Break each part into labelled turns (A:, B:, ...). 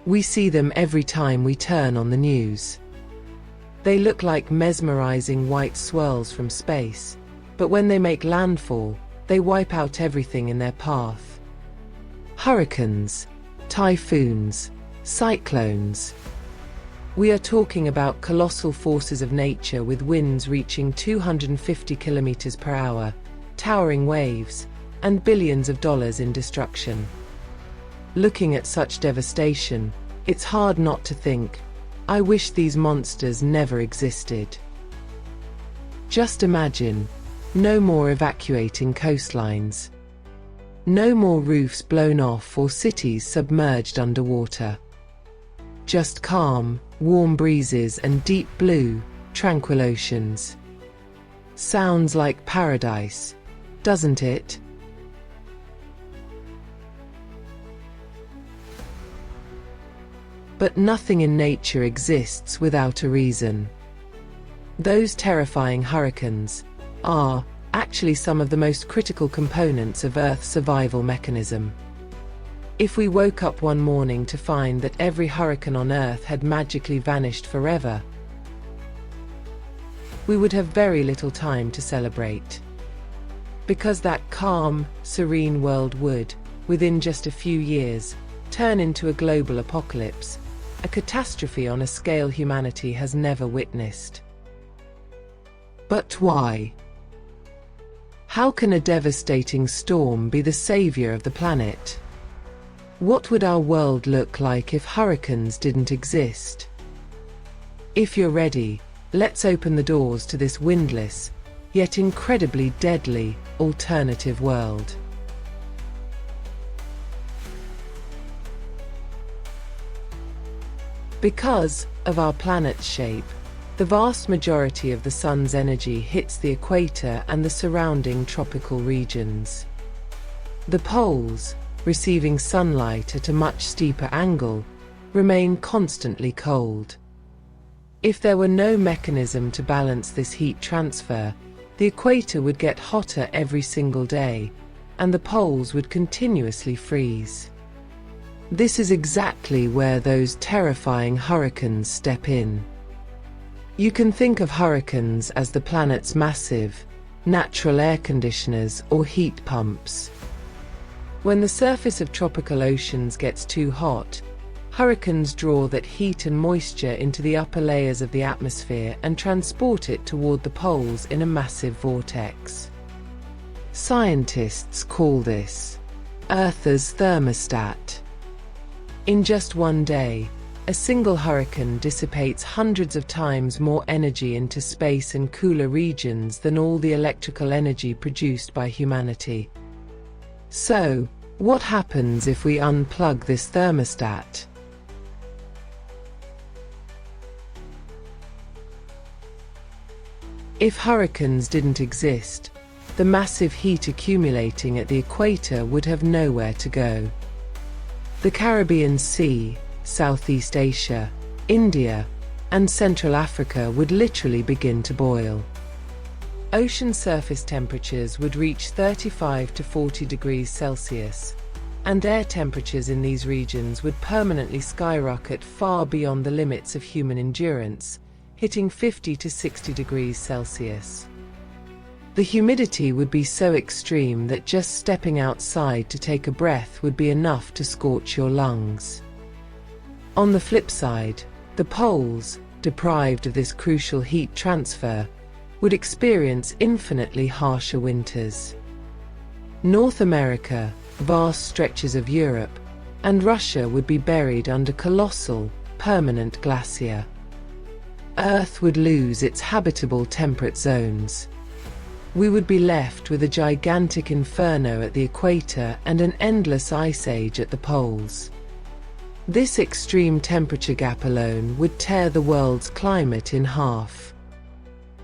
A: We see them every time we turn on the news. They look like mesmerizing white swirls from space, but when they make landfall, they wipe out everything in their path. Hurricanes, typhoons, cyclones. We are talking about colossal forces of nature with winds reaching 250 kilometers per hour, towering waves, and billions of dollars in destruction. Looking at such devastation, it's hard not to think, I wish these monsters never existed. Just imagine, no more evacuating coastlines. No more roofs blown off or cities submerged underwater. Just calm, warm breezes and deep blue, tranquil oceans. Sounds like paradise, doesn't it? But nothing in nature exists without a reason. Those terrifying hurricanes are actually some of the most critical components of Earth's survival mechanism. If we woke up one morning to find that every hurricane on Earth had magically vanished forever, we would have very little time to celebrate. Because that calm, serene world would, within just a few years, turn into a global apocalypse, a catastrophe on a scale humanity has never witnessed. But why? How can a devastating storm be the savior of the planet? What would our world look like if hurricanes didn't exist? If you're ready, let's open the doors to this windless, yet incredibly deadly, alternative world. Because of our planet's shape, the vast majority of the sun's energy hits the equator and the surrounding tropical regions. The poles, receiving sunlight at a much steeper angle, remain constantly cold. If there were no mechanism to balance this heat transfer, the equator would get hotter every single day, and the poles would continuously freeze. This is exactly where those terrifying hurricanes step in. You can think of hurricanes as the planet's massive, natural air conditioners or heat pumps. When the surface of tropical oceans gets too hot, hurricanes draw that heat and moisture into the upper layers of the atmosphere and transport it toward the poles in a massive vortex. Scientists call this Earth's thermostat. In just one day, a single hurricane dissipates hundreds of times more energy into space and cooler regions than all the electrical energy produced by humanity. So, what happens if we unplug this thermostat? If hurricanes didn't exist, the massive heat accumulating at the equator would have nowhere to go. The Caribbean Sea, Southeast Asia, India, and Central Africa would literally begin to boil. Ocean surface temperatures would reach 35 to 40 degrees Celsius, and air temperatures in these regions would permanently skyrocket far beyond the limits of human endurance, hitting 50 to 60 degrees Celsius. The humidity would be so extreme that just stepping outside to take a breath would be enough to scorch your lungs. On the flip side, the poles, deprived of this crucial heat transfer, would experience infinitely harsher winters. North America, vast stretches of Europe, and Russia would be buried under colossal, permanent glacier. Earth would lose its habitable temperate zones. We would be left with a gigantic inferno at the equator and an endless ice age at the poles. This extreme temperature gap alone would tear the world's climate in half.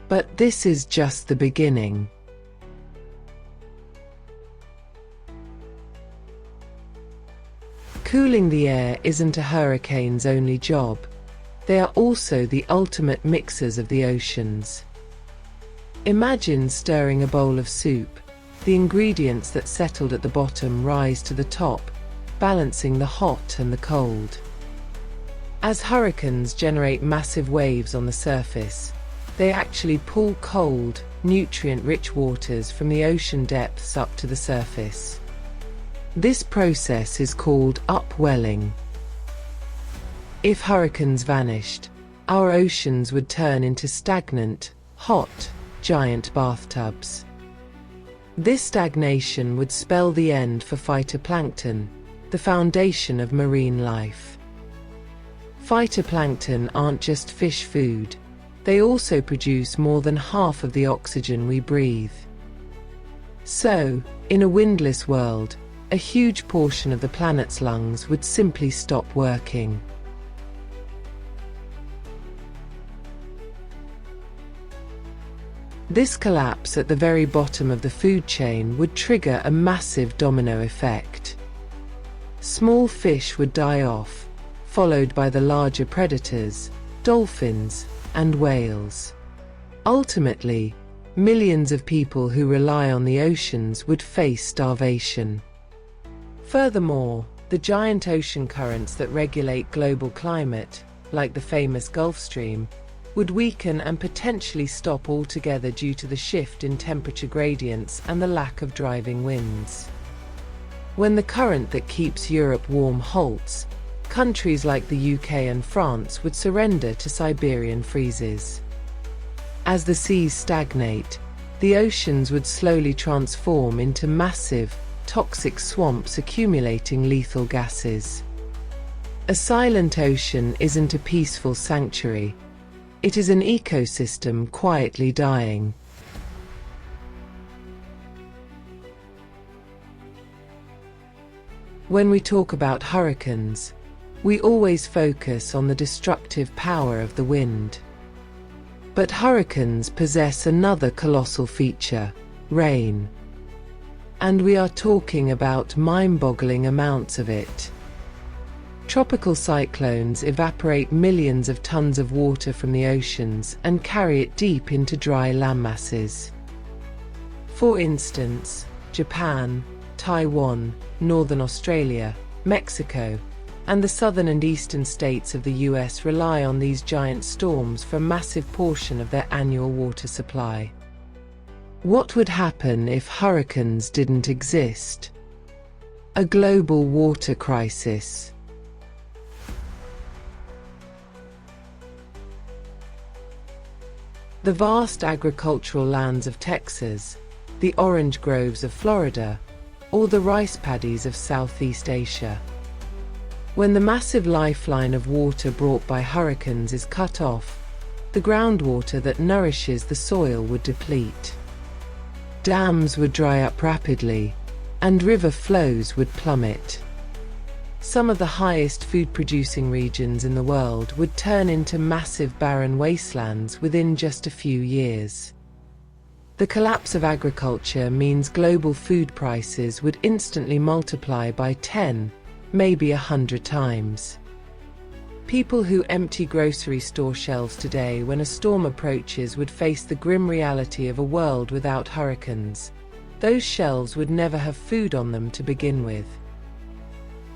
A: But this is just the beginning. Cooling the air isn't a hurricane's only job. They are also the ultimate mixers of the oceans. Imagine stirring a bowl of soup. The ingredients that settled at the bottom rise to the top, balancing the hot and the cold. As hurricanes generate massive waves on the surface, they actually pull cold, nutrient-rich waters from the ocean depths up to the surface. This process is called upwelling. If hurricanes vanished, our oceans would turn into stagnant, hot, giant bathtubs. This stagnation would spell the end for phytoplankton, the foundation of marine life. Phytoplankton aren't just fish food, they also produce more than half of the oxygen we breathe. So, in a windless world, a huge portion of the planet's lungs would simply stop working. This collapse at the very bottom of the food chain would trigger a massive domino effect. Small fish would die off, followed by the larger predators, dolphins, and whales. Ultimately, millions of people who rely on the oceans would face starvation. Furthermore, the giant ocean currents that regulate global climate, like the famous Gulf Stream, would weaken and potentially stop altogether due to the shift in temperature gradients and the lack of driving winds. When the current that keeps Europe warm halts, countries like the UK and France would surrender to Siberian freezes. As the seas stagnate, the oceans would slowly transform into massive, toxic swamps accumulating lethal gases. A silent ocean isn't a peaceful sanctuary. It is an ecosystem quietly dying. When we talk about hurricanes, we always focus on the destructive power of the wind. But hurricanes possess another colossal feature: rain. And we are talking about mind-boggling amounts of it. Tropical cyclones evaporate millions of tons of water from the oceans and carry it deep into dry landmasses. For instance, Japan, Taiwan, Northern Australia, Mexico, and the southern and eastern states of the US rely on these giant storms for a massive portion of their annual water supply. What would happen if hurricanes didn't exist? A global water crisis. The vast agricultural lands of Texas, the orange groves of Florida, or the rice paddies of Southeast Asia. When the massive lifeline of water brought by hurricanes is cut off, the groundwater that nourishes the soil would deplete. Dams would dry up rapidly, and river flows would plummet. Some of the highest food-producing regions in the world would turn into massive barren wastelands within just a few years. The collapse of agriculture means global food prices would instantly multiply by 10, maybe 100 times. People who empty grocery store shelves today when a storm approaches would face the grim reality of a world without hurricanes. Those shelves would never have food on them to begin with.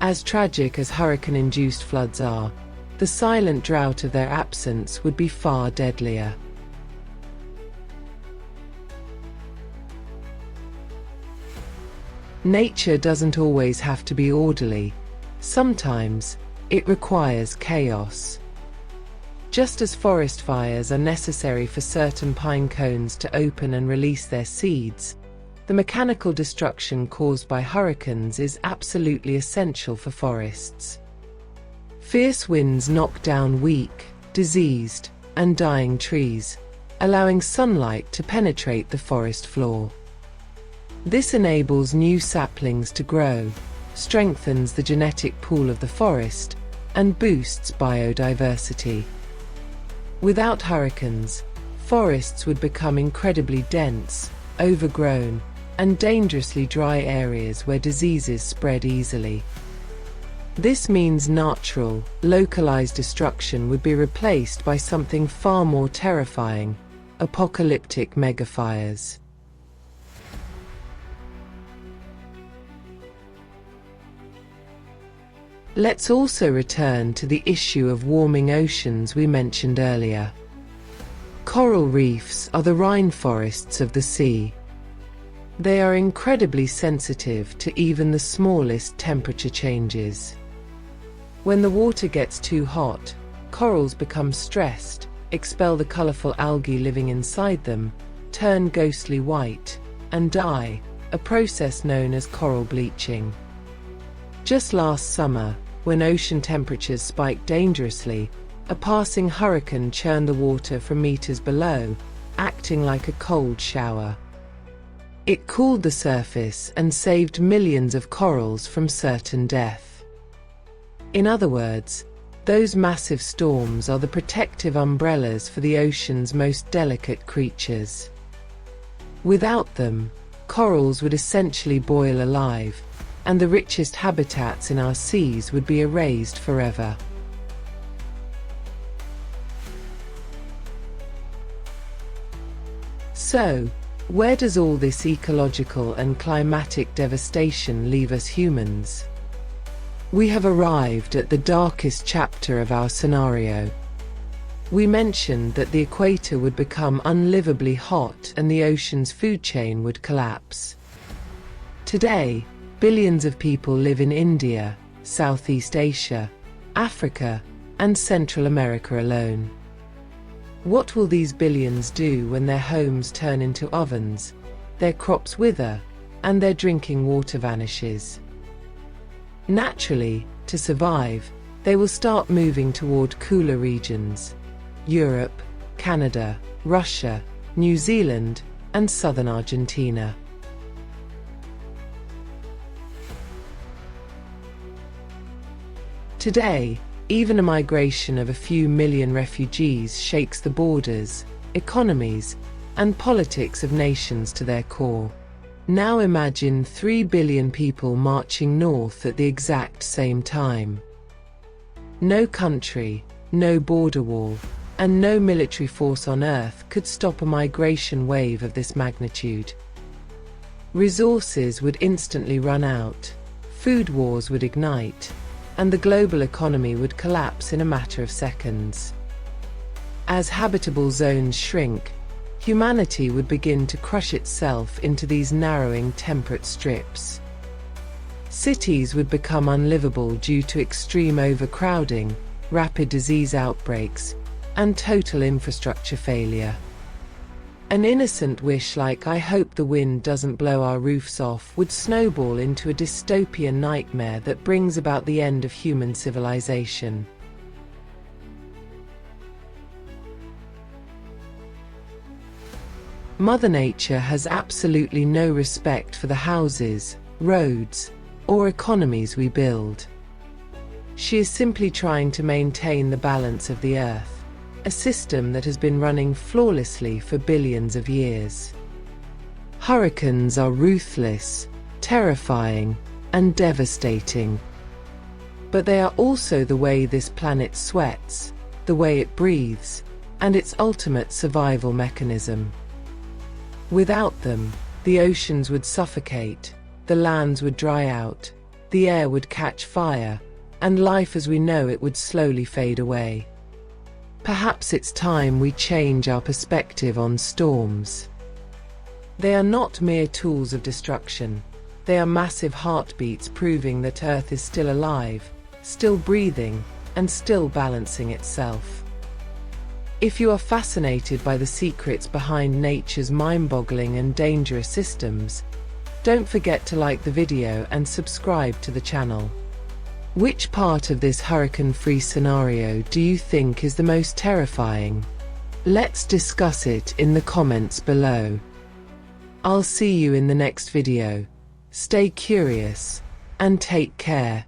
A: As tragic as hurricane-induced floods are, the silent drought of their absence would be far deadlier. Nature doesn't always have to be orderly. Sometimes, it requires chaos. Just as forest fires are necessary for certain pine cones to open and release their seeds, the mechanical destruction caused by hurricanes is absolutely essential for forests. Fierce winds knock down weak, diseased, and dying trees, allowing sunlight to penetrate the forest floor. This enables new saplings to grow, strengthens the genetic pool of the forest, and boosts biodiversity. Without hurricanes, forests would become incredibly dense, overgrown, and dangerously dry areas where diseases spread easily. This means natural, localized destruction would be replaced by something far more terrifying: apocalyptic megafires. Let's also return to the issue of warming oceans we mentioned earlier. Coral reefs are the rainforests of the sea. They are incredibly sensitive to even the smallest temperature changes. When the water gets too hot, corals become stressed, expel the colorful algae living inside them, turn ghostly white, and die, a process known as coral bleaching. Just last summer, when ocean temperatures spiked dangerously, a passing hurricane churned the water from meters below, acting like a cold shower. It cooled the surface and saved millions of corals from certain death. In other words, those massive storms are the protective umbrellas for the ocean's most delicate creatures. Without them, corals would essentially boil alive, and the richest habitats in our seas would be erased forever. So, where does all this ecological and climatic devastation leave us humans? We have arrived at the darkest chapter of our scenario. We mentioned that the equator would become unlivably hot and the ocean's food chain would collapse. Today, billions of people live in India, Southeast Asia, Africa, and Central America alone. What will these billions do when their homes turn into ovens, their crops wither, and their drinking water vanishes? Naturally, to survive, they will start moving toward cooler regions: Europe, Canada, Russia, New Zealand, and southern Argentina. Today, even a migration of a few million refugees shakes the borders, economies, and politics of nations to their core. Now imagine 3 billion people marching north at the exact same time. No country, no border wall, and no military force on Earth could stop a migration wave of this magnitude. Resources would instantly run out, food wars would ignite, and the global economy would collapse in a matter of seconds. As habitable zones shrink, humanity would begin to crush itself into these narrowing temperate strips. Cities would become unlivable due to extreme overcrowding, rapid disease outbreaks, and total infrastructure failure. An innocent wish like "I hope the wind doesn't blow our roofs off" would snowball into a dystopian nightmare that brings about the end of human civilization. Mother Nature has absolutely no respect for the houses, roads, or economies we build. She is simply trying to maintain the balance of the Earth, a system that has been running flawlessly for billions of years. Hurricanes are ruthless, terrifying, and devastating. But they are also the way this planet sweats, the way it breathes, and its ultimate survival mechanism. Without them, the oceans would suffocate, the lands would dry out, the air would catch fire, and life as we know it would slowly fade away. Perhaps it's time we change our perspective on storms. They are not mere tools of destruction. They are massive heartbeats proving that Earth is still alive, still breathing, and still balancing itself. If you are fascinated by the secrets behind nature's mind-boggling and dangerous systems, don't forget to like the video and subscribe to the channel. Which part of this hurricane-free scenario do you think is the most terrifying? Let's discuss it in the comments below. I'll see you in the next video. Stay curious, and take care.